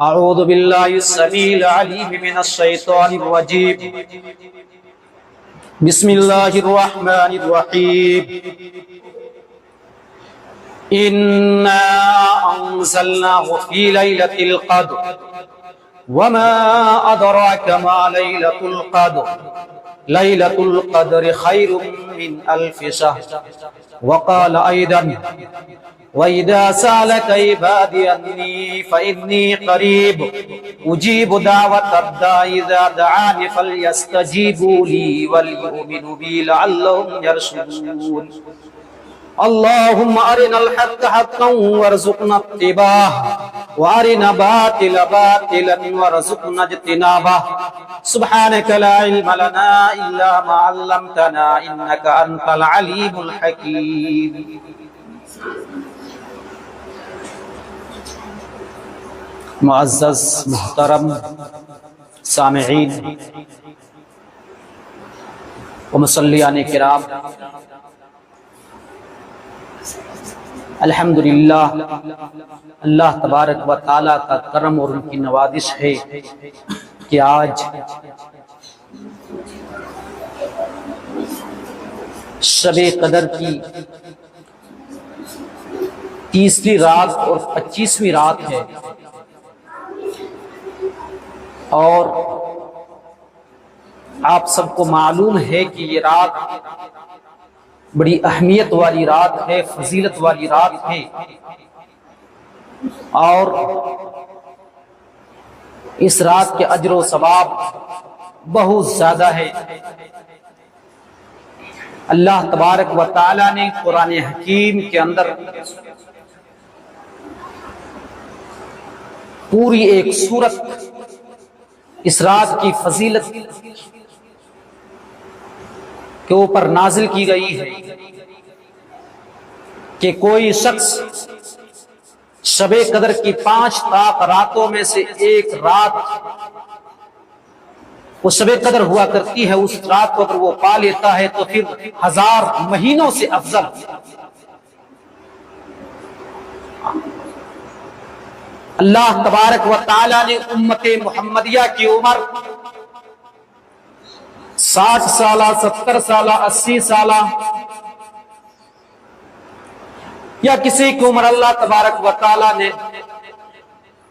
اعوذ باللہ السمیع العلیم من الشیطان الرجیم بسم اللہ الرحمن الرحیم انا انزلناه فی لیلۃ القدر وما ادراک ما لیلۃ القدر لیلۃ القدر خیر من الف شہر وقال ایضا وَإِذَا سَأَلَكَ عِبَادِي عَنِّي فَإِنِّي قَرِيبٌ أُجِيبُ دَعْوَةَ الدَّاعِ إِذَا دَعَانِ فَلْيَسْتَجِيبُوا لِي وَلْيُؤْمِنُوا بِي لَعَلَّهُمْ يَرْشُدُونَ اللهم أرنا الحق حقا وارزقنا اتباعه وأرنا باطل باطلا وارزقنا اجتنابه سبحانك لا علم لنا إلا ما علمتنا إنك أنت العليم الحكيم معزز محترم سامعین و مصلیان کرام، الحمدللہ اللہ تبارک و تعالیٰ کا کرم اور ان کی نوازش ہے کہ آج شب قدر کی 30ویں رات اور 25ویں رات ہے، اور آپ سب کو معلوم ہے کہ یہ رات بڑی اہمیت والی رات ہے، فضیلت والی رات ہے، اور اس رات کے اجر و ثواب بہت زیادہ ہے۔ اللہ تبارک و تعالی نے قرآن حکیم کے اندر پوری ایک سورت اس رات کی فضیلت کے اوپر نازل کی گئی ہے کہ کوئی شخص شب قدر کی 5 طاق راتوں میں سے ایک رات وہ شب قدر ہوا کرتی ہے، اس رات کو اگر وہ پا لیتا ہے تو پھر 1000 مہینوں سے افضل۔ اللہ تبارک و تعالی نے امت محمدیہ کی عمر 60 سالہ، 70 سالہ، 80 سالہ، یا کسی کی عمر اللہ تبارک و تعالی نے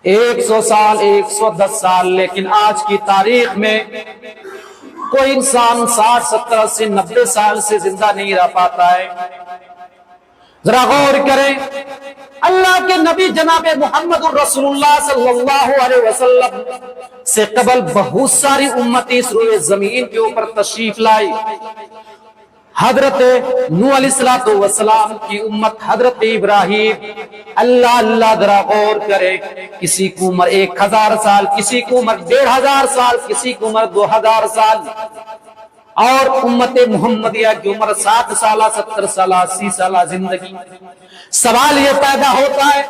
100 سال، 110 سال، لیکن آج کی تاریخ میں کوئی انسان 60، 70، 80، 90 سال سے زندہ نہیں رہ پاتا ہے۔ ذرا غور کریں، اللہ کے نبی جناب محمد الرسول اللہ صلی اللہ علیہ وسلم سے قبل بہت ساری امتیں اس روئے زمین کے اوپر تشریف لائی۔ حضرت نوح علیہ السلام کی امت، حضرت ابراہیم، اللہ ذرا غور کرے، کسی کی عمر 1000 سال، کسی کی عمر 1500 سال، کسی کی عمر 2000 سال، اور امت محمدیہ کی عمر 60 سالہ، 70 سالہ، 80 سالہ زندگی۔ سوال یہ پیدا ہوتا ہے،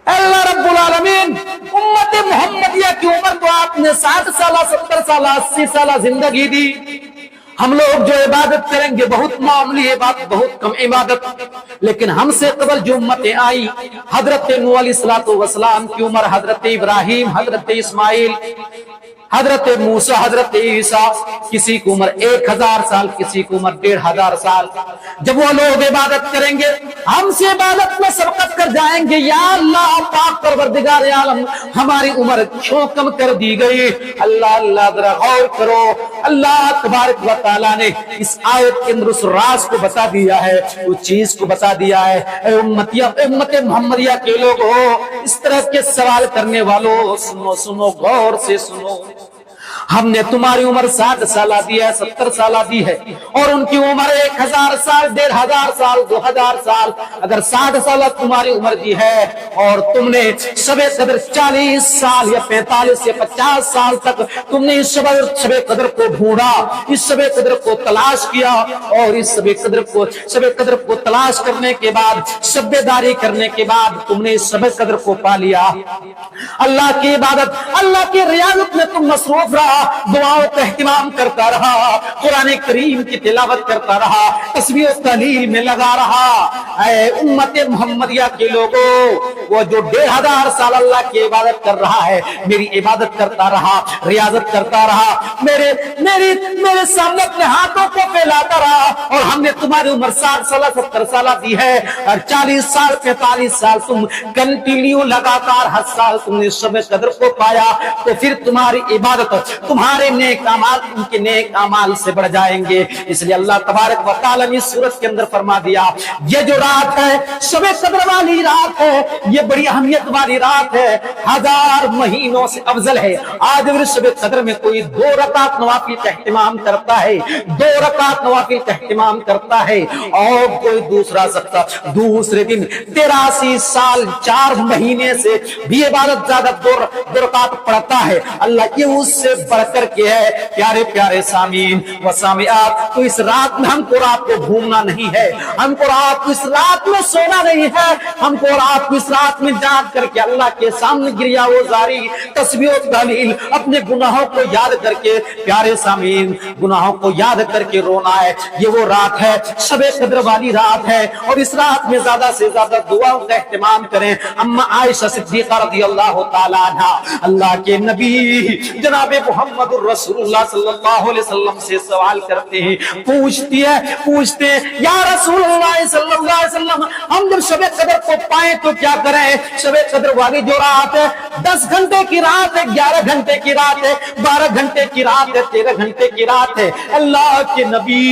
اللہ رب العالمین امت محمدیہ کی عمر تو آپ نے 60 سالہ، 70 سالہ، 80 سالہ زندگی دی، ہم لوگ جو عبادت کریں گے بہت معمولی عبادت، بہت کم عبادت، لیکن ہم سے قبل جو امتیں آئی، حضرت نوح علیہ السلام کی عمر، حضرت ابراہیم، حضرت اسماعیل، حضرت موسیٰ، حضرت عیسیٰ، کسی کی عمر 1000 سال، کسی کی عمر 1500 سال۔ جب وہ لوگ عبادت کریں گے، ہم سے عبادت میں سبقت کر جائیں گے، یا اللہ پاک پروردگار عالم ہماری عمر کیوں کم کر دی گئی؟ اللہ ذرا غور کرو، اللہ تبارک و تعالیٰ نے اس آیت کے اندر اس راز کو بتا دیا ہے، اس چیز کو بتا دیا ہے۔ اے امت محمدیہ کے لوگوں، اس طرح کے سوال کرنے والوں، سنو غور سے سنو، ہم نے تمہاری عمر 60 سالہ دی ہے، 70 سالہ دی ہے، اور ان کی عمر 1000 سال، 1500 سال، 2000 سال۔ اگر 60 سالہ تمہاری عمر دی ہے اور تم نے شب قدر 40 سال یا 45 یا 50 سال تک تم نے اس شب قدر کو ڈھونڈا، اس شب قدر کو تلاش کیا، اور اس شب قدر کو تلاش کرنے کے بعد، شب داری کرنے کے بعد تم نے اس شب قدر کو پا لیا، اللہ کی عبادت، اللہ کی ریاضت میں تم مصروف رہا، دعاؤں کا اہتمام کرتا رہا, قرآن کریم کی تلاوت کرتا رہا, تسبیح و تحلیل میں لگا رہا. اے امت محمدیہ کے لوگوں, وہ جو 1500 سال اللہ کی عبادت کر رہا ہے, میری عبادت کرتا رہا, ریاضت کرتا رہا, میرے سامنے اپنے ہاتھوں کو پھیلاتا رہا, اور ہم نے تمہاری عمر 60 سال 70 سال دی ہے, اور 40 سال 45 سال تم کنٹینیو لگاتار ہر سال تم نے شب قدر کو پایا, تو پھر تمہاری عبادت, تمہارے نیک اعمال ان کے نیک اعمال سے بڑھ جائیں گے. اس لیے اللہ تبارک و تعالی نے سورت کے اندر فرما دیا, یہ جو رات ہے شب قدر والی رات ہے, یہ بڑی اہمیت والی رات ہے, 1000 مہینوں سے افضل ہے. آج اگر شب قدر میں کوئی 2 رکعت نوافل کا اہتمام کرتا ہے, 2 رکعت نوافل کا اہتمام کرتا ہے, اور کوئی دوسرا سکتا دوسرے دن 83 سال 4 مہینے سے بھی عبادت زیادہ 2 رکعت پڑھتا ہے, اللہ یہ اس سے بڑھ کر کے ہے. پیارے پیارے سامعین و سامعات, تو اس رات میں ہم کو رات کو گھومنا نہیں ہے, ہم کو رات کو اس رات میں سونا نہیں ہے, ہم کو رات کو اس رات میں جاگ کر کے اللہ کے سامنے گریا وزاری, تسبیح و تحلیل, اپنے گناہوں کو یاد کر کے, پیارے سامعین گناہوں کو یاد کر کے رونا ہے. یہ وہ رات ہے, شب قدر والی رات ہے, اور اس رات میں زیادہ سے زیادہ دعاؤں کا اہتمام کریں. اما عائشہ صدیقہ رضی اللہ تعالی عنہا اللہ کے نبی جناب محمد الرسول اللہ صلی اللہ علیہ وسلم سے سوال کرتے ہیں, پوچھتے ہیں یا رسول اللہ صلی اللہ علیہ وسلم, ہم جب شب قدر کو پائیں تو کیا کریں؟ شب قدر والی جو رات ہے 10 گھنٹے کی رات ہے, 11 گھنٹے کی رات ہے, 12 گھنٹے کی رات ہے, 13 گھنٹے کی رات ہے. اللہ کے نبی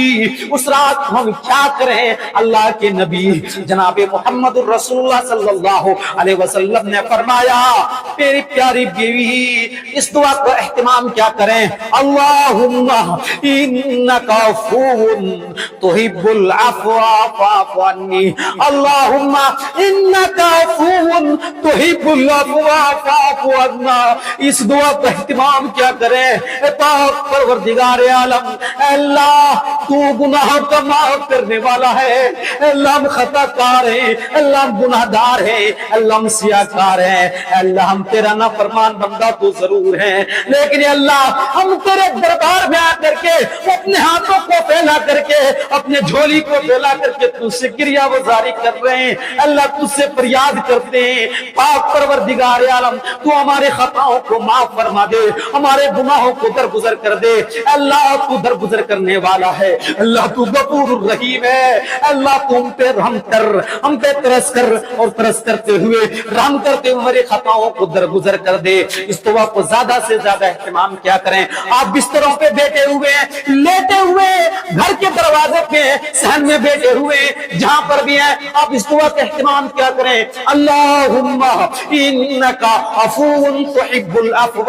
اس رات کو ہم کیا کریں؟ اللہ کے نبی جناب محمد الرسول اللہ صلی اللہ علیہ وسلم نے فرمایا, میری پیاری بیوی اس دعا کو اہتمام کیا کریں؟ اللہم انک عفو تحب العفو فاعف عنی, اللہم انک عفو تحب العفو فاعف عنا. اس دعا کا اہتمام کیا کریں؟ اے پاک پروردگار عالم, اللہ تو گناہ کا معاف کرنے والا ہے, اللہ ہم خطا کار ہیں, اللہ ہم گناہ گار ہیں, اللہ ہم سیاہ کار ہیں, اللہ ہم تیرا نافرمان بندہ تو ضرور ہیں, لیکن اللہ ہم تیرے دربار میں آ کر کے اپنے ہاتھوں کو پھیلا کر کے, اپنے جھولی کو پھیلا کر کے تجھ سے گریہ وزاری کر رہے ہیں, اللہ تجھ سے فریاد کرتے ہیں. پاک پروردگار عالم تو ہمارے خطاؤں کو معاف فرما دے, ہمارے گناہوں کو درگزر کر دے. اللہ تو درگزر کرنے والا ہے, اللہ تو غفور الرحیم ہے, اللہ تو ہم پہ رحم کر, ہم پہ ترس کر, اور ترس کرتے ہوئے رحم کرتے ہوئے ہمارے خطاؤں کو درگزر کر دے. اس دعا کو زیادہ سے زیادہ اہتمام کیا کریں. آپ بستروں پہ بیٹھے ہوئے, لیٹے ہوئے, گھر کے دروازے پہ, صحن میں بیٹھے ہوئے, جہاں پر بھی ہیں, آپ اس دعا کا اہتمام کیا کریں. اللہم انک عفو تحب العفو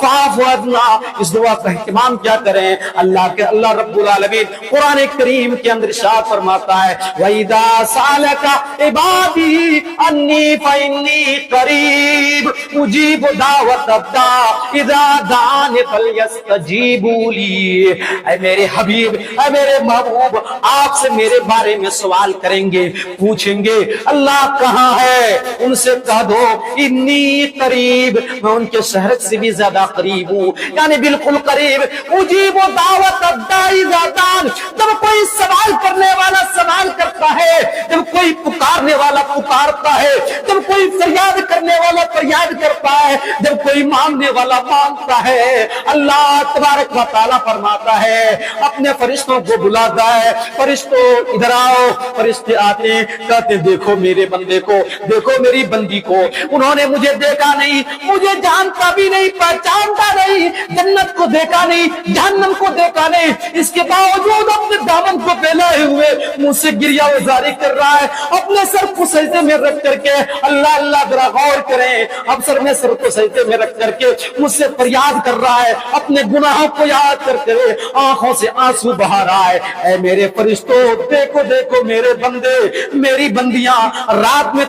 فاعف عنا. اس دعا کا اہتمام کیا کریں. اللہ رب العالمین قرآن کریم کے اندر ارشاد فرماتا ہے, وَإِذَا سَأَلَكَ عِبَادِي عَنِّي فَإِنِّي قَرِيبٌ أُجِيبُ دَعْوَةَ الدَّاعِ إِذَا دَعَانِ فَلْيَسْتَجِيبُوا لِي. اے میرے حبیب, اے میرے محبوب, آپ سے میرے بارے میں سوال کریں گے, پوچھیں گے اللہ کہاں ہے, ان سے کہہ دو انی قریب, میں ان کے شہر سے بھی زیادہ قریب ہوں, یعنی بالکل قریب. اجیب دعوت الداعی اذا دعان, جب کوئی سوال کرنے والا سوال کرتا ہے, جب کوئی پکارنے والا پکارتا ہے, جب کوئی فریاد کرنے والا فریاد کرتا ہے, جب کوئی مانگنے والا مانگتا ہے, اللہ تبارک و تعالیٰ فرماتا ہے, اپنے فرشتوں کو بلاتا ہے, فرشتوں ادھر آؤ. فرشتے آتے ہیں, کہتے ہیں دیکھو میرے بندے کو, دیکھو میری بندی کو, انہوں نے مجھے دیکھا نہیں, مجھے جانتا بھی نہیں, پہچانتا نہیں, جنت کو دیکھا نہیں, جہنم کو دیکھا نہیں, اس کے باوجود اپنے دامن کو پھیلائے ہوئے مجھ سے گریہ وزاری کر رہا ہے, اپنے سر کو سجدے میں رکھ کر کے. اللہ اللہ ذرا غور کریں, اب سر کو سجدے میں رکھ کر کے مجھ سے فریاد کر رہا ہے, اپنے گناہوں کو یاد کر کے آنکھوں سے آنسو بہا رہا ہے. اے میرے فرشتوں, دیکھو دیکھو میرے بندے, میری بندیاں, رات میں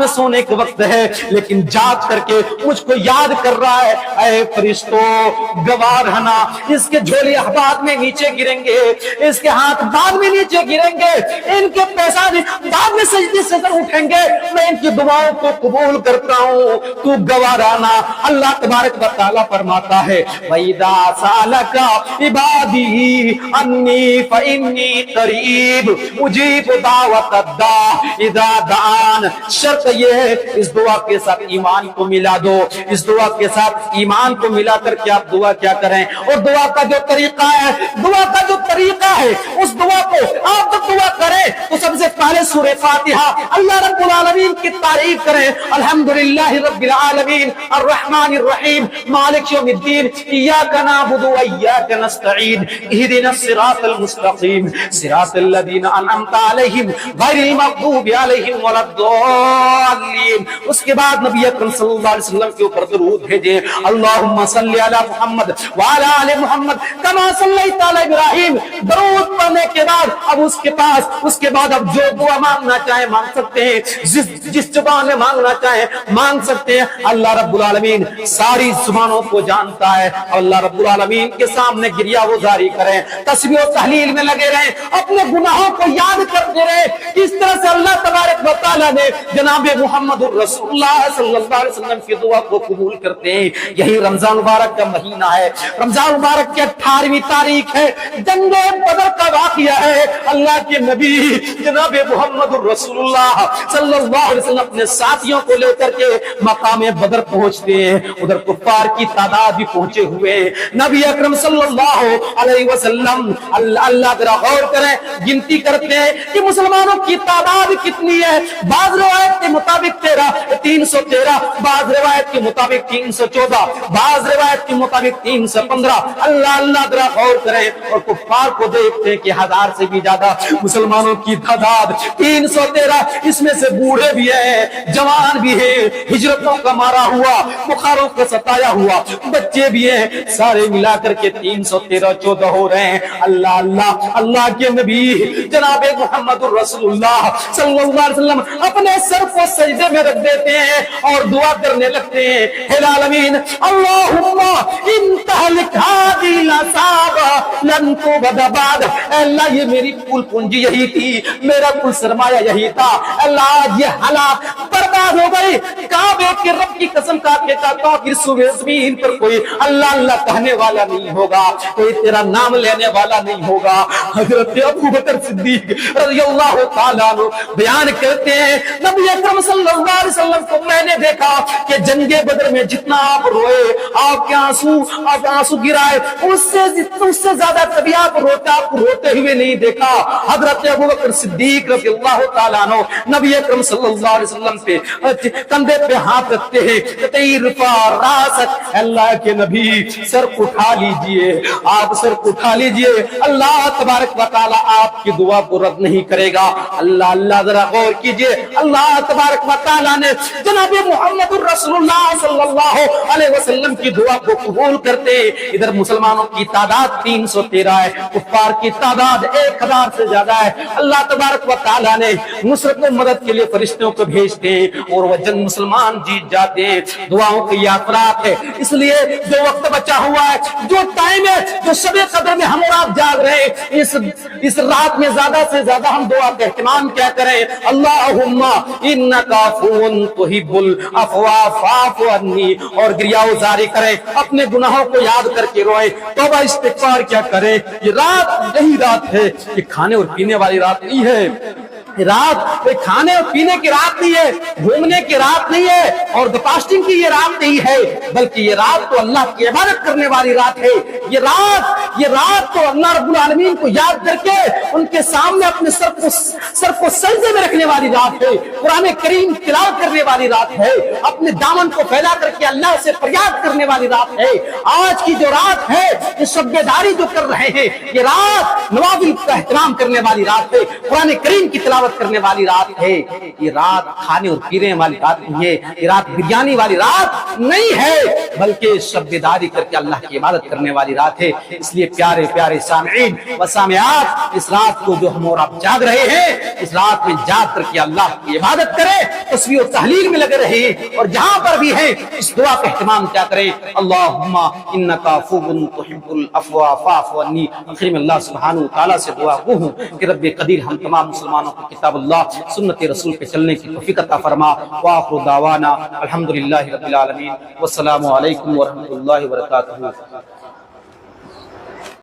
سونے کے وقت ہے, لیکن جاگ کر کے مجھ کو یاد کر رہا ہے، اے فرشتوں گواہ رہنا، اس کے جھولے بعد میں نیچے گریں گے، اس کے ہاتھ بعد میں نیچے گریں گے، ان کے پیسہ بعد میں سجدے سے اٹھیں گے، میں ان کی دعاؤں کو قبول کرتا ہوں، تو گواہ رہنا۔ اللہ تبارک و تعالی فرماتا ہے وَإِذَا سَأَلَكَ عِبَادِي عَنِّي فَإِنِّي قَرِيبٌ أُجِيبُ دَعْوَةَ الدَّاعِ إِذَا دَعَانِ۔ شرط یہ ہے اس دعا کے ساتھ ایمان کو ملا دو، اس دعا کے ساتھ ایمان کو ملا کر کے آپ دعا کیا کریں، اور دعا کا جو طریقہ ہے، دعا کا جو طریقہ ہے، اس دعا کو آپ جب دعا کریں تو سب سے پہلے سورہ فاتحہ اللہ رب العالمین کی تعریف کریں، الحمدللہ رب العالمین الرحمن الرحیم مالک یوم الدین ایاک نعبد و ایاک نستعین اہدنا الصراط المستقیم صراط الذین انعمت علیہم غیر المغضوب علیہم ولا الضالین۔ اس کے بعد نبی اکرم صلی اللہ علیہ وسلم کے اوپر درود بھیجیں، اللہم صلی علی محمد وعلی آل محمد کما صلیت علی ابراہیم۔ درود پڑھنے کے بعد اب اس کے بعد اب جو دعا مانگنا چاہیں مانگ سکتے ہیں، جس زبان میں مانگنا چاہیں مانگ سکتے ہیں۔ اللہ رب العالمین ساری زبانوں کو جانتا ہے، اللہ رب العالمین کے سامنے گریہ وزاری کریں، تسبیح و تحلیل میں لگے رہیں، اپنے گناہوں کو یاد کرتے رہیں۔ اس طرح سے اللہ تبارک و تعالیٰ نے جناب محمد الرسول اللہ صلی اللہ علیہ وسلم کی دعا کو قبول کرتے ہیں۔ یہی رمضان مبارک کا مہینہ ہے، رمضان مبارک کی 18ویں تاریخ ہے، جنگ بدر کا واقعہ ہے۔ اللہ کے نبی جناب محمد الرسول اللہ صلی اللہ علیہ وسلم اپنے ساتھیوں کو لے کر کے مقام بدر پہنچتے ہیں، ادھر کفار کی تعداد بھی پہنچے ہوئے ہیں۔ نبی اکرم صلی اللہ علیہ وسلم اللہ ذرا غور کریں، گنتی کرتے ہیں کہ مسلمانوں کی تعداد کتنی ہے۔ بعض روایت کے مطابق 313، بعض روایت کے مطابق 314، بعض روایت کے مطابق 315۔ اللہ ذرا غور کریں اور کفار کو دیکھتے ہیں کہ 1000 سے بھی زیادہ مسلمانوں کی تعداد 313، اس میں سے بوڑھے بھی ہیں، جوان بھی ہیں، ہجرتوں کا مارا ہوا، بخاروں کا ستایا ہوا بچے بھی ہیں، سارے ملا کر کے 313-14 ہو رہے ہیں۔ اللہ کے نبی جناب محمد الرسول اللہ صلی اللہ علیہ وسلم اپنے سر کو سجدے میں رکھ دیتے ہیں اور دعا کرنے لگتے ہیں، اے العالمین اللہم انتہلک ہادی لصاب لن تبد بعد۔ اے اللہ یہ میری کل پونجی یہی تھی، میرا کل سرمایہ یہی تھا، اللہ آج یہ ہلاک برباد ہو گئی۔ کعبے کے رب کی قسم کھا کے کہتا ہوں کہ زمین پر کوئی اللہ کہنے والا نہیں ہوگا، کوئی تیرا نام لینے والا نہیں ہوگا۔ حضرت ابو بکر صدیق رضی اللہ تعالیٰ عنہ بیان کرتے ہیں نبی اکرم صلی اللہ علیہ وسلم کو میں نے دیکھا کہ جنگ بدر میں جتنا آپ روئے، آپ کے آنسو گرائے، اس سے زیادہ کبھی آپ روتے ہوئے نہیں دیکھا۔ حضرت ابو بکر صدیق رضی اللہ تعالیٰ عنہ نبی اکرم صلی اللہ علیہ وسلم پہ کندھے پہ ہاتھ رکھتے ہیں، اللہ کے نبی سر اٹھا لیجئے، آپ سر اٹھا لیجئے، اللہ تبارک و تعالیٰ آپ کی دعا کو رد نہیں کرے گا۔ اللہ ذرا غور کیجئے، اللہ تبارک و تعالیٰ نے جناب محمد الرسول اللہ صلی اللہ علیہ وسلم کی دعا کو قبول کرتے۔ ادھر مسلمانوں کی تعداد 313 ہے، کفار کی تعداد 1000 سے زیادہ ہے۔ اللہ تبارک و تعالیٰ نے نصرت و مدد کے لیے فرشتوں کو بھیجتے ہیں اور وہ جنگ مسلمان جیت جاتے ہیں۔ دعاؤں کی یاترات ہے، اس لیے جو وقت بچا ہوا ہے، جو ٹائم ہے، جو شب قدر میں ہم اور آپ جاگ رہے ہیں، اس رات میں زیادہ سے زیادہ ہم دعا کا اہتمام کیا کریں، اللہم انکا عفو تحب العفو فاعف عنی، اور گریہ وزاری کریں، اپنے گناہوں کو یاد کر کے روئیں، توبہ استغفار کیا کریں۔ یہ رات یہی رات ہے، یہ کھانے اور پینے والی رات نہیں ہے، رات کوئی کھانے اور پینے کی رات نہیں ہے، گھومنے کی رات نہیں ہے، اور فاسٹنگ کی یہ رات نہیں ہے، بلکہ یہ رات تو اللہ کی عبادت کرنے والی رات ہے۔ یہ رات تو اللہ رب العالمین کو یاد کر کے ان کے سامنے اپنے سر کو سجدے میں رکھنے والی رات ہے، قرآن کریم تلاوت کرنے والی رات ہے، اپنے دامن کو پھیلا کر کے اللہ سے فریاد کرنے والی رات ہے۔ آج کی جو رات ہے، یہ شب بیداری جو کر رہے ہیں، یہ رات نوافل کا احترام کرنے والی رات ہے، قرآن کریم کی تلاوت عبادت کرنے والی رات ہے، یہ رات کھانے اور پینے والی رات نہیں ہے، یہ رات بریانی والی رات نہیں ہے، بلکہ شب بیداری کر کے اللہ کی عبادت کرنے والی رات ہے۔ اس لیے پیارے پیارے سامعین و سامعات، اس رات کو جو ہم اور آپ جاگ رہے ہیں، اس رات میں جاگ کر کے اللہ کی عبادت کریں، تسبیح و تحلیل میں لگے رہے، اور جہاں پر بھی ہیں اس دعا کا اہتمام کیا کریں، اللہم انک عفو تحب العفو فاعف عنی۔ آخر میں اللہ سبحانہ وتعالی سے دعا گو ہوں کہ رب قدیر ہم تمام مسلمانوں کو کتاب اللہ سنت رسول پہ چلنے کی توفیق عطا فرما۔ وآخر دعوانا الحمدللہ رب العالمین، والسلام علیکم ورحمۃ اللہ وبرکاتہ۔